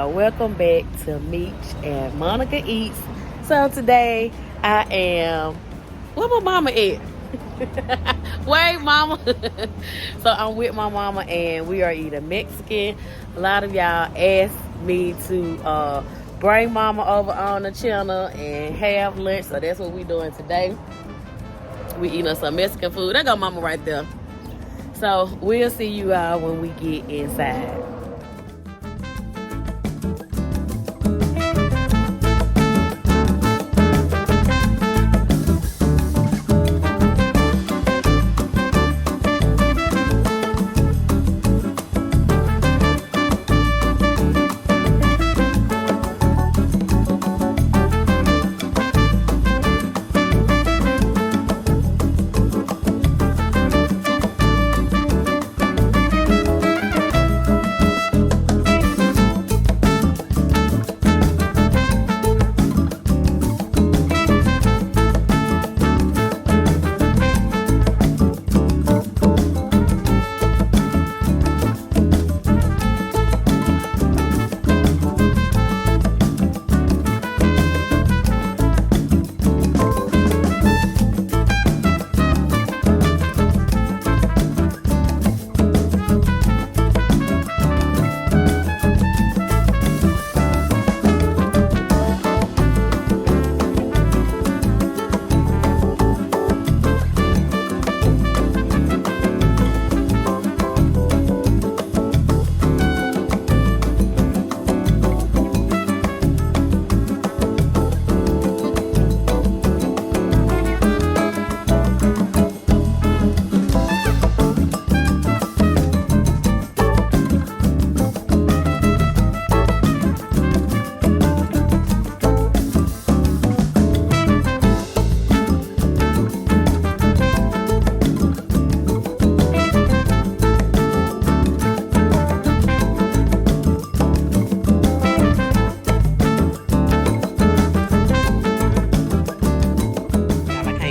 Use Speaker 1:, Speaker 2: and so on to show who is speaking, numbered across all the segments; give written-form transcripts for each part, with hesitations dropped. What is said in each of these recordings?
Speaker 1: y'all, welcome back to Meech and Monica Eats. So today I am, where my mama at? Wait, mama. So I'm with my mama and we are eating Mexican. A lot of y'all asked me to bring mama over on the channel and have lunch, so that's what we doing today. We eating some Mexican food. There go mama right there. So we'll see you all when we get inside.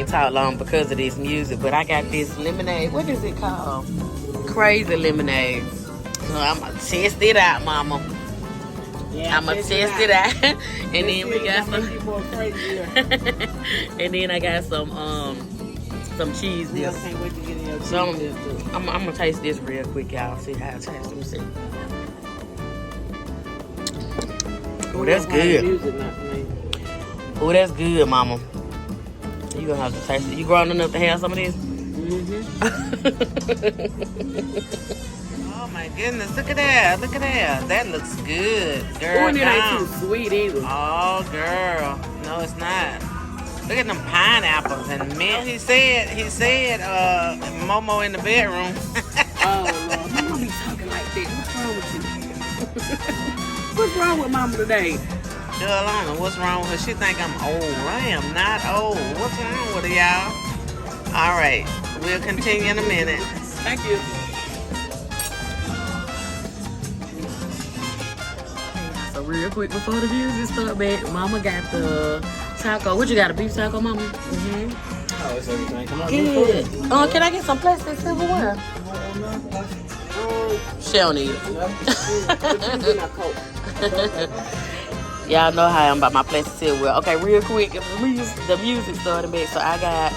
Speaker 1: Talk long because of this music, but I got this lemonade. What is it called? Crazy lemonade. So I'm gonna test it out, mama. Yeah, I'm gonna test it out. And then we got some and then I got some cheese dip. So I'm gonna taste this real quick, y'all. See how it tastes. Let me see. Oh, that's good. Oh, that's good, mama. You gonna have to taste it. You grown enough to have some of this? Oh my goodness, look at that. Look at that. That looks good. Girl, it ain't too sweet either.
Speaker 2: Oh girl. No, it's not. Look at them pineapples and mint. He said Momo in the bedroom.
Speaker 1: Oh Lord, my mama be talking like that. What's wrong with you? What's wrong with mama today?
Speaker 2: Girl, I don't know what's wrong with her. She think I'm old. I am not old. What's wrong with her, y'all? All right. We'll continue in a minute.
Speaker 1: Thank you. So real quick before the music start back, mama got the taco. What you got, a beef taco, mama? Mm-hmm.
Speaker 3: Oh, it's everything. Come on.
Speaker 1: Good. Can I get some plastic silverware? She don't need it. Y'all know how I'm about my plastic silverware. Okay, real quick, the music started back. So I got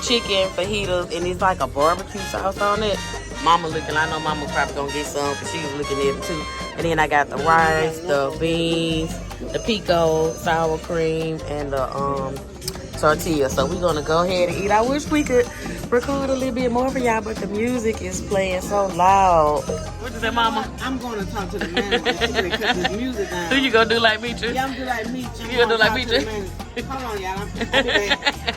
Speaker 1: chicken fajitas, and it's like a barbecue sauce on it. Mama looking, I know mama probably gonna get some because she was looking at it too. And then I got the rice, the beans, the pico, sour cream, and the tortilla. So we're gonna go ahead and eat. I wish we could record a little bit more for y'all, but the music is playing so loud. What you say, mama?
Speaker 4: I'm going to talk to the manager to cut this music down.
Speaker 1: Who you gonna do like me, Drew?
Speaker 4: Yeah, I'm gonna do like me.
Speaker 1: You gonna do like me, Drew?
Speaker 4: Hold on, y'all. I'll be back.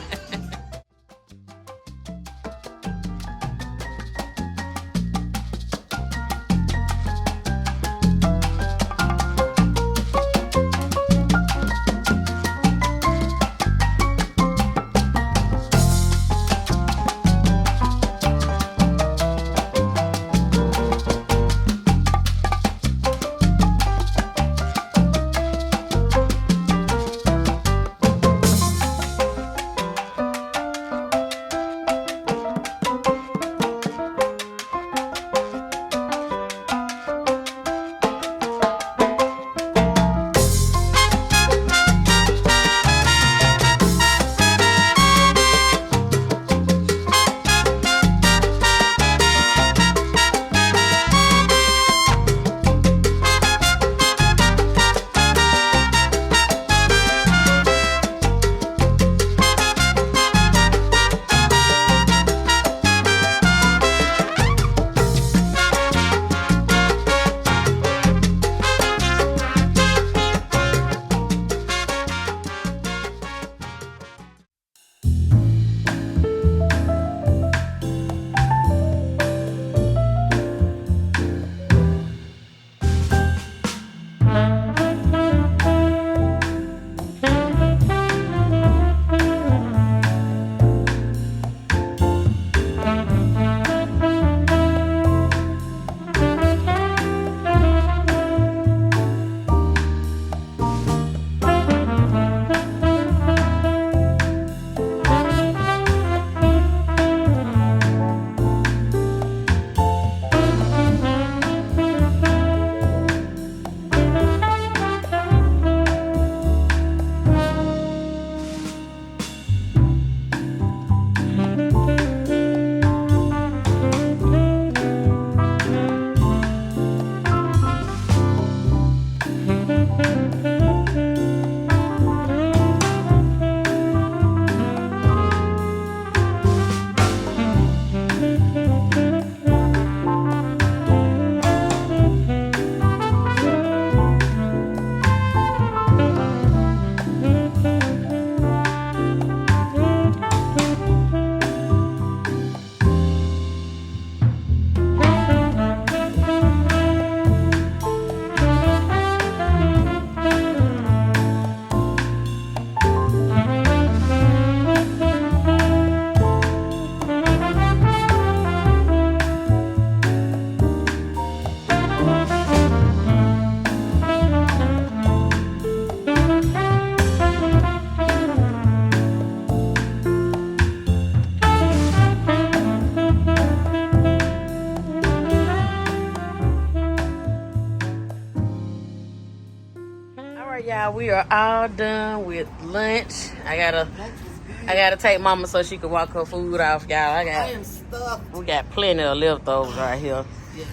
Speaker 1: y'all, we are all done with lunch. I gotta take Mama so she can walk her food off, y'all.
Speaker 4: I am stuffed.
Speaker 1: We got plenty of leftovers right here.
Speaker 4: Yes.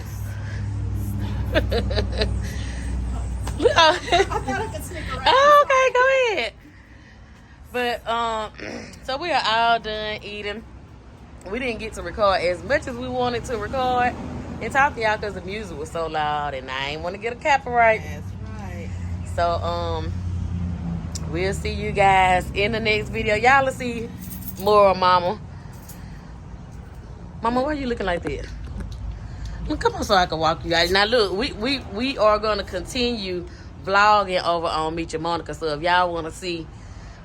Speaker 1: Look,
Speaker 4: I thought I could sneak around.
Speaker 1: oh, okay, go ahead. But so we are all done eating. We didn't get to record as much as we wanted to record and talk to y'all because the music was so loud and I ain't want to get a copyright.
Speaker 4: That's right.
Speaker 1: So we'll see you guys in the next video. Y'all will see more of Mama. Mama, why are you looking like that? Well, come on so I can walk you out. Now look, we are gonna continue vlogging over on Meet Jemonica. So if y'all wanna see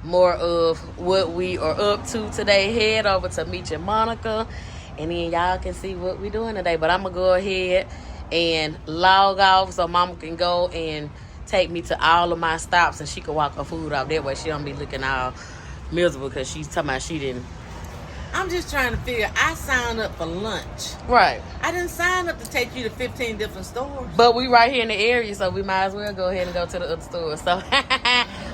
Speaker 1: more of what we are up to today, head over to Meet Jemonica and then y'all can see what we're doing today. But I'm gonna go ahead and log off so Mama can go and take me to all of my stops and she can walk her food off. That way she don't be looking all miserable because she's talking about she didn't.
Speaker 4: I'm just trying to figure. I signed up for lunch.
Speaker 1: Right.
Speaker 4: I didn't sign up to take you to 15 different stores.
Speaker 1: But we right here in the area, so we might as well go ahead and go to the other store. So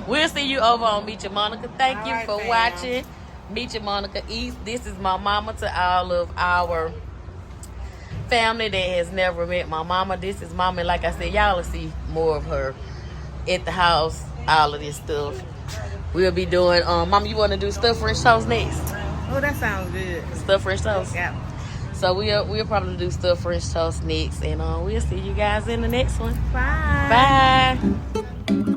Speaker 1: we'll see you over on Meet Jemonica. Thank
Speaker 4: All
Speaker 1: you
Speaker 4: right,
Speaker 1: for
Speaker 4: fam.
Speaker 1: watching Meet Jemonica East. This is my mama to all of our family that has never met my mama. This is Mama. And like I said, y'all will see more of her at the house, all of this stuff. We'll be doing, Mama, you want to do stuffed French toast next?
Speaker 4: Oh, that sounds good.
Speaker 1: Stuffed French toast?
Speaker 4: Yeah.
Speaker 1: So we'll probably do stuffed French toast next. And we'll see you guys in the next one.
Speaker 4: Bye.
Speaker 1: Bye.